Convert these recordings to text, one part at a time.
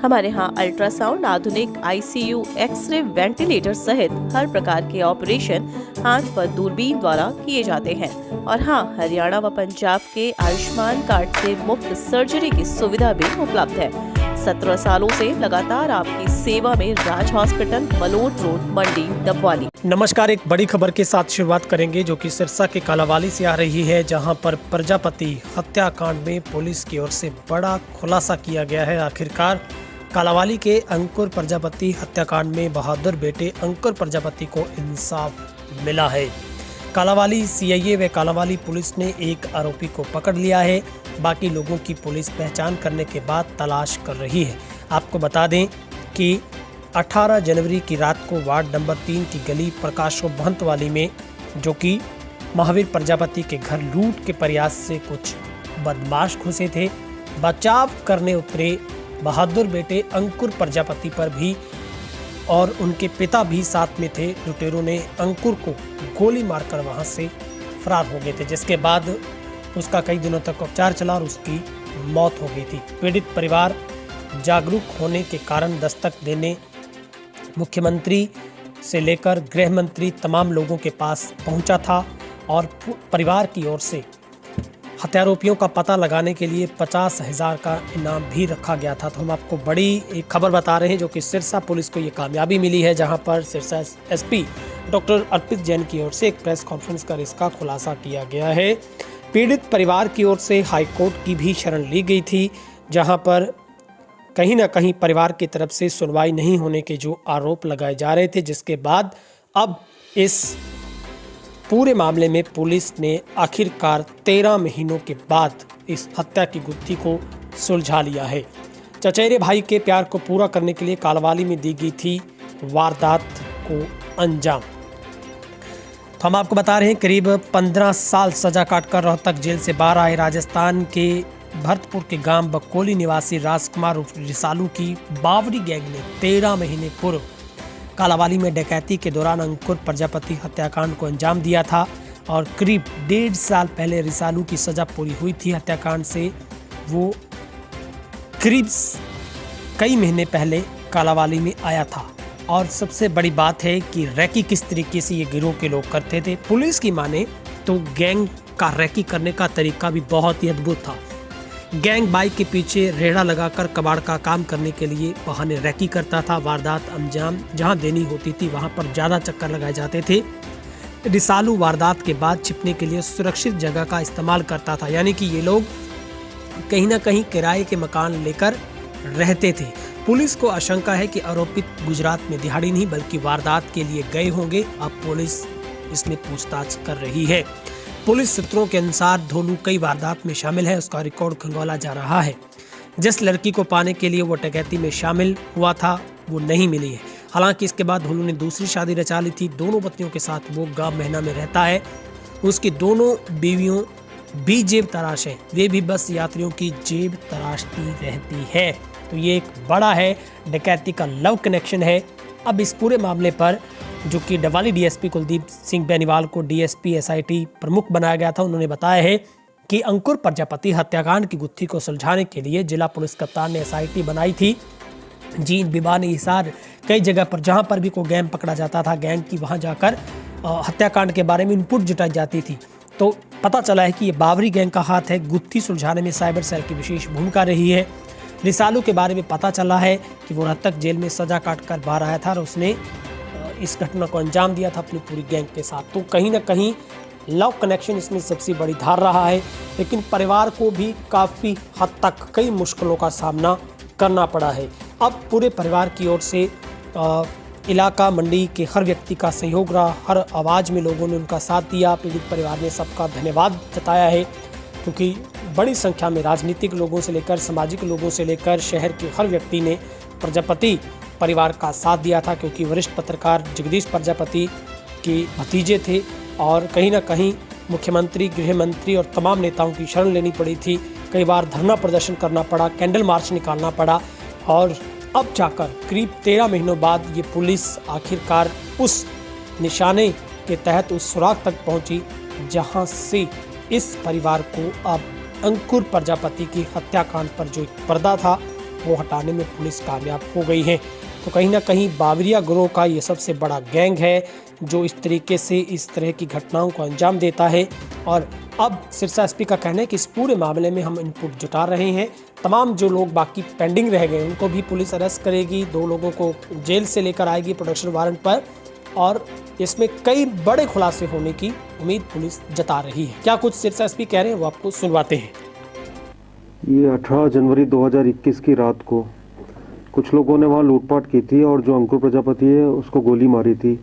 हमारे यहाँ अल्ट्रासाउंड, आधुनिक आईसीयू, एक्सरे, वेंटिलेटर सहित हर प्रकार के ऑपरेशन हाथ पर दूरबीन द्वारा किए जाते हैं। और हाँ, हरियाणा व पंजाब के आयुष्मान कार्ड से मुफ्त सर्जरी की सुविधा भी उपलब्ध है। 17 सालों से लगातार आपकी सेवा में राज हॉस्पिटल, मलोट रोड, मंडी, डबवाली। नमस्कार, एक बड़ी खबर के साथ शुरुआत करेंगे जो कि सिरसा के कालावाली से आ रही है, जहां पर प्रजापति हत्याकांड में पुलिस की ओर से बड़ा खुलासा किया गया है। आखिरकार कालावाली के अंकुर प्रजापति हत्याकांड में बहादुर बेटे अंकुर प्रजापति को इंसाफ मिला है। कालावाली सीआईए व कालावाली पुलिस ने एक आरोपी को पकड़ लिया है। बाकी लोगों की पुलिस पहचान करने के बाद तलाश कर रही है। आपको बता दें कि 18 जनवरी की रात को वार्ड नंबर 3 की गली प्रकाशो महंतवाली में, जो कि महावीर प्रजापति के घर लूट के प्रयास से कुछ बदमाश घुसे थे, बचाव करने उतरे बहादुर बेटे अंकुर प्रजापति पर भी और उनके पिता भी साथ में थे। लुटेरों ने अंकुर को गोली मारकर वहां से फरार हो गए थे, जिसके बाद उसका कई दिनों तक उपचार चला और उसकी मौत हो गई थी। पीड़ित परिवार जागरूक होने के कारण दस्तक देने मुख्यमंत्री से लेकर गृह मंत्री तमाम लोगों के पास पहुंचा था और परिवार की ओर से हत्यारोपियों का पता लगाने के लिए 50,000 का इनाम भी रखा गया था। तो हम आपको बड़ी एक खबर बता रहे हैं जो कि सिरसा पुलिस को ये कामयाबी मिली है, जहां पर सिरसा एसपी डॉक्टर अर्पित जैन की ओर से एक प्रेस कॉन्फ्रेंस कर इसका खुलासा किया गया है। पीड़ित परिवार की ओर से हाईकोर्ट की भी शरण ली गई थी, जहां पर कहीं ना कहीं परिवार की तरफ से सुनवाई नहीं होने के जो आरोप लगाए जा रहे थे, जिसके बाद अब इस पूरे मामले में पुलिस ने आखिरकार 13 महीनों के बाद इस हत्या की गुत्थी को सुलझा लिया है। चचेरे भाई के प्यार को पूरा करने के लिए कालावाली में दी गई थी वारदात को अंजाम। तो हम आपको बता रहे हैं, करीब 15 साल सजा काटकर रोहतक जेल से बाहर आए राजस्थान के भरतपुर के गांव बकोली निवासी राजकुमार उर्फ रिसालू की बावरी गैंग ने 13 महीने पूर्व कालावाली में डकैती के दौरान अंकुर प्रजापति हत्याकांड को अंजाम दिया था और करीब 1.5 साल पहले रिसालू की सजा पूरी हुई थी। हत्याकांड से वो करीब कई महीने पहले कालावाली में आया था। और सबसे बड़ी बात है कि रैकी किस तरीके से ये गिरोह के लोग करते थे। पुलिस की माने तो गैंग का रैकी करने का तरीका भी बहुत ही अद्भुत था। गैंग बाइक के पीछे रेड़ा लगाकर कबाड़ का काम करने के लिए बहाने रैकी करता था। वारदात अंजाम जहां देनी होती थी वहां पर ज़्यादा चक्कर लगाए जाते थे। रिसालू वारदात के बाद छिपने के लिए सुरक्षित जगह का इस्तेमाल करता था, यानी कि ये लोग कहीं ना कहीं किराए के मकान लेकर रहते थे। पुलिस को आशंका है कि आरोपित गुजरात में दिहाड़ी नहीं बल्कि वारदात के लिए गए होंगे। अब पुलिस इसमें पूछताछ कर रही है। पुलिस सूत्रों के अनुसार धोलू कई वारदात में शामिल है, उसका रिकॉर्ड खंगाला जा रहा है। जिस लड़की को पाने के लिए वो डकैती में शामिल हुआ था वो नहीं मिली है। हालांकि इसके बाद धोलू ने दूसरी शादी रचा ली थी। दोनों पत्नियों के साथ वो गांव महीना में रहता है। उसकी दोनों बीवियों भी जेब तराश है, वे भी बस यात्रियों की जेब तराशती रहती है। तो ये एक बड़ा है डकैती का लव कनेक्शन है। अब इस पूरे मामले पर जो कि डबवाली डीएसपी कुलदीप सिंह बेनीवाल को डीएसपी एसआईटी प्रमुख बनाया गया था, उन्होंने बताया है कि अंकुर प्रजापति हत्याकांड की गुत्थी को सुलझाने के लिए जिला पुलिस कप्तान ने एसआईटी बनाई थी। जींद, बिबानी, हिसार कई जगह पर जहां पर भी कोई गैंग पकड़ा जाता था, गैंग की वहां जाकर हत्याकांड के बारे में इनपुट जुटाई जाती थी। तो पता चला है कि ये बावरी गैंग का हाथ है। गुत्थी सुलझाने में साइबर सेल की विशेष भूमिका रही है। रिसालू के बारे में पता चला है कि वो रोहतक जेल में सजा काटकर बाहर आया था और उसने इस घटना को अंजाम दिया था अपनी पूरी गैंग के साथ। तो कहीं ना कहीं लव कनेक्शन इसमें सबसे बड़ी धार रहा है, लेकिन परिवार को भी काफ़ी हद तक कई मुश्किलों का सामना करना पड़ा है। अब पूरे परिवार की ओर से इलाका मंडी के हर व्यक्ति का सहयोग रहा, हर आवाज़ में लोगों ने उनका साथ दिया। पीड़ित परिवार ने सबका धन्यवाद जताया है, क्योंकि बड़ी संख्या में राजनीतिक लोगों से लेकर सामाजिक लोगों से लेकर शहर के हर व्यक्ति ने प्रजापति परिवार का साथ दिया था, क्योंकि वरिष्ठ पत्रकार जगदीश प्रजापति के भतीजे थे और कहीं ना कहीं मुख्यमंत्री, गृह मंत्री और तमाम नेताओं की शरण लेनी पड़ी थी। कई बार धरना प्रदर्शन करना पड़ा, कैंडल मार्च निकालना पड़ा और अब जाकर करीब 13 महीनों बाद ये पुलिस आखिरकार उस निशाने के तहत उस सुराग तक पहुंची जहां से इस परिवार को अब अंकुर प्रजापति की हत्याकांड पर जो पर्दा था वो हटाने में पुलिस कामयाब हो गई है। तो कहीं ना कहीं बावरिया गिरोह का ये सबसे बड़ा गैंग है जो इस तरीके से इस तरह की घटनाओं को अंजाम देता है। और अब सिरसा एसपी का कहना है कि इस पूरे मामले में हम इनपुट जुटा रहे हैं। तमाम जो लोग बाकी पेंडिंग रह गए उनको भी पुलिस अरेस्ट करेगी, 2 लोगों को जेल से लेकर आएगी प्रोडक्शन वारंट पर, और इसमें कई बड़े खुलासे होने की उम्मीद पुलिस जता रही है। क्या कुछ सिरसा एसपी कह रहे हैं वो आपको सुनवाते हैं। ये 18 जनवरी 2021 की रात को कुछ लोगों ने वहाँ लूटपाट की थी और जो अंकुर प्रजापति है उसको गोली मारी थी,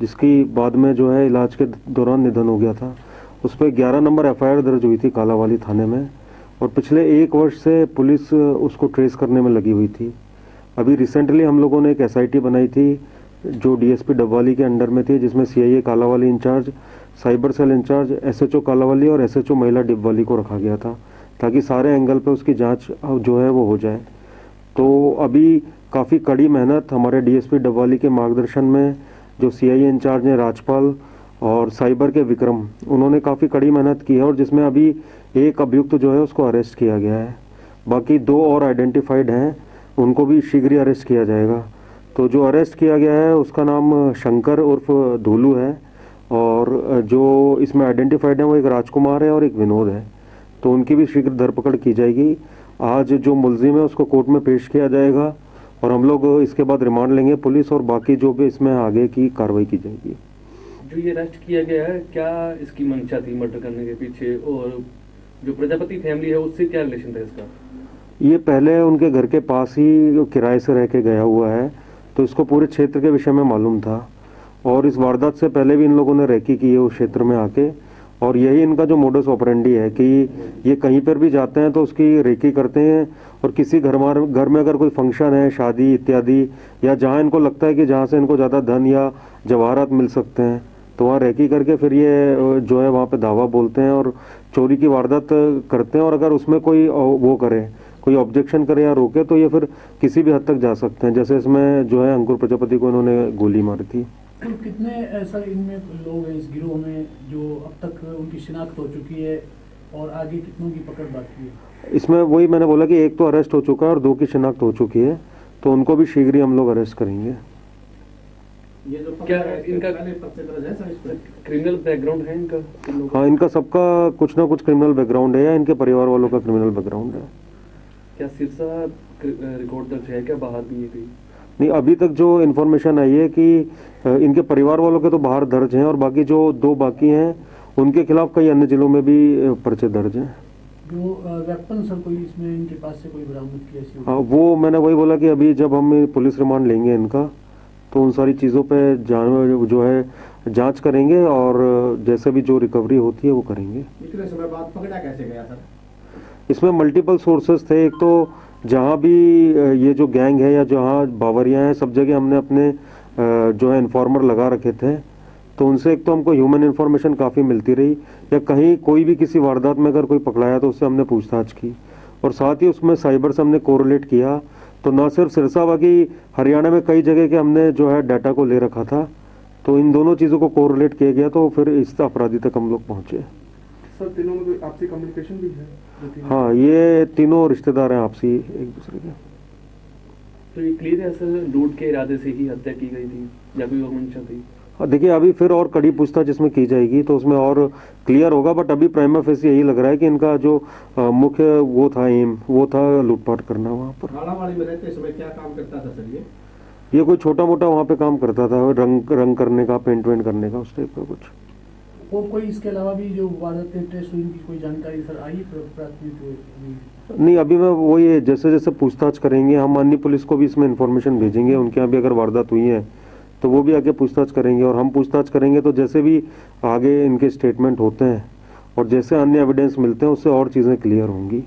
जिसकी बाद में जो है इलाज के दौरान निधन हो गया था। उस पर 11 नंबर एफआईआर दर्ज हुई थी कालावाली थाने में, और पिछले 1 वर्ष से पुलिस उसको ट्रेस करने में लगी हुई थी। अभी रिसेंटली हम लोगों ने एक एसआईटी बनाई थी जो डीएसपी डबवाली के अंडर में थी, जिसमें CIA Kalawali incharge, cyber cell incharge, SHO Kalawali और एसएचओ महिला डिबवाली को रखा गया था, ताकि सारे एंगल पे उसकी जांच जो है वो हो जाए। तो अभी काफ़ी कड़ी मेहनत हमारे डीएसपी डबवाली के मार्गदर्शन में, जो सीआईए इंचार्ज हैं राजपाल और साइबर के विक्रम, उन्होंने काफ़ी कड़ी मेहनत की है, और जिसमें अभी एक अभियुक्त जो है उसको अरेस्ट किया गया है। बाकी 2 और आइडेंटिफाइड हैं, उनको भी शीघ्र ही अरेस्ट किया जाएगा। तो जो अरेस्ट किया गया है उसका नाम शंकर उर्फ धोलू है, और जो इसमें आइडेंटिफाइड है वो एक राजकुमार है और एक विनोद है। तो उनकी भी शीघ्र धरपकड़ की जाएगी। आज जो मुलजिम है उसको कोर्ट में पेश किया जाएगा, और हम लोग इसके बाद रिमांड लेंगे पुलिस, और बाकी जो भी इसमें आगे की कार्रवाई की जाएगी। जो ये अरेस्ट किया गया है, क्या इसकी मंशा थी मर्डर करने के पीछे, और जो प्रजापति फैमिली है उससे क्या रिलेशन था इसका? ये पहले उनके घर के पास ही किराए से रह के गया हुआ है, तो इसको पूरे क्षेत्र के विषय में मालूम था, और इस वारदात से पहले भी इन लोगों ने रेकी की है उस क्षेत्र में आके। और यही इनका जो मोडस ऑपरेंडी है कि ये कहीं पर भी जाते हैं तो उसकी रेकी करते हैं, और किसी घर में अगर कोई फंक्शन है, शादी इत्यादि, या जहां इनको लगता है कि जहां से इनको ज़्यादा धन या जवाहरात मिल सकते हैं, तो वहाँ रेकी करके फिर ये जो है वहाँ पे दावा बोलते हैं और चोरी की वारदात करते हैं। और अगर उसमें कोई वो करे, कोई ऑब्जेक्शन करे या रोके, तो ये फिर किसी भी हद तक जा सकते हैं। जैसे इसमें जो है अंकुर प्रजापति को इन्होंने गोली मारी थी। तो कितने ऐसा इनमें लोग हैं इस गिरोह में जो अब तक उनकी शिनाख्त हो चुकी है, और आगे कितनों की पकड़ बाकी है? इसमें वही मैंने बोला कि एक तो अरेस्ट हो चुका है और 2 की शिनाख्त हो चुकी है, तो उनको भी शीघ्र ही हम लोग अरेस्ट करेंगे। ये जो क्या इनका क्रिमिनल बैकग्राउंड है इनका? हाँ, इनका सबका कुछ ना कुछ क्रिमिनल बैकग्राउंड है, या इनके परिवार वालों का क्रिमिनल बैकग्राउंड है। क्या सिरसा रिकॉर्ड दर्ज है, क्या बाहर भी है कहीं? नहीं, अभी तक जो इन्फॉर्मेशन आई है कि इनके परिवार वालों के तो बाहर दर्ज हैं, और बाकी जो 2 बाकी हैं उनके खिलाफ कई अन्य जिलों में भी पर्चे दर्ज हैं। जो वेपन सर कोई इसमें इनके पास से कोई बरामद किया ऐसी? हाँ, वो मैंने वही बोला कि अभी जब हम पुलिस रिमांड लेंगे इनका, तो उन सारी चीज़ों पे जो है जांच करेंगे, और जैसे भी जो रिकवरी होती है वो करेंगे। इतने समय बाद पकड़ा कैसे गया सर? इसमें मल्टीपल सोर्सेस थे। एक तो जहाँ भी ये जो गैंग है या जहाँ बावरियाँ हैं, सब जगह हमने अपने जो है इन्फॉर्मर लगा रखे थे, तो उनसे एक तो हमको ह्यूमन इन्फॉर्मेशन काफ़ी मिलती रही, या कहीं कोई भी किसी वारदात में अगर कोई पकड़ाया तो उससे हमने पूछताछ की, और साथ ही उसमें साइबर से हमने कोरिलेट किया। तो ना सिर्फ सिरसा, बाकी हरियाणा में कई जगह के हमने जो है डाटा को ले रखा था, तो इन दोनों चीज़ों को कोरिलेट किया गया, तो फिर इस अपराधी तक हम लोग पहुँचे। सर, तीनों में कोई आपसी कम्युनिकेशन भी है? हाँ, ये तीनों रिश्तेदार हैं आपसी एक दूसरे के। तो ये क्लियर है सर, लूट के इरादे से ही हत्या की गई थी या कोई और मंशा थी? देखिए, अभी फिर और कड़ी पूछताछ इसमें की जाएगी तो उसमें और क्लियर होगा, बट अभी प्राइमा फेसी यही लग रहा है कि इनका जो मुख्य वो था एम, वो था लूटपाट करना। वहाँ पर कालावाली में रहते समय क्या काम करता था सर? ये कोई छोटा मोटा वहाँ पे काम करता था, रंग करने का, पेंट वेंट करने का, उस टाइप का कुछ। कोई इसके अलावा भी जो वारदातें ट्रेस हुई उनकी कोई जानकारी सर आई प्राथमिक? नहीं, अभी मैं वही जैसे जैसे पूछताछ करेंगे हम, अन्य पुलिस को भी इसमें इन्फॉर्मेशन भेजेंगे, उनके यहाँ भी अगर वारदात हुई है तो वो भी आगे पूछताछ करेंगे, और हम पूछताछ करेंगे तो जैसे भी आगे इनके स्टेटमेंट होते हैं और जैसे अन्य एविडेंस मिलते हैं उससे और चीज़ें क्लियर होंगी।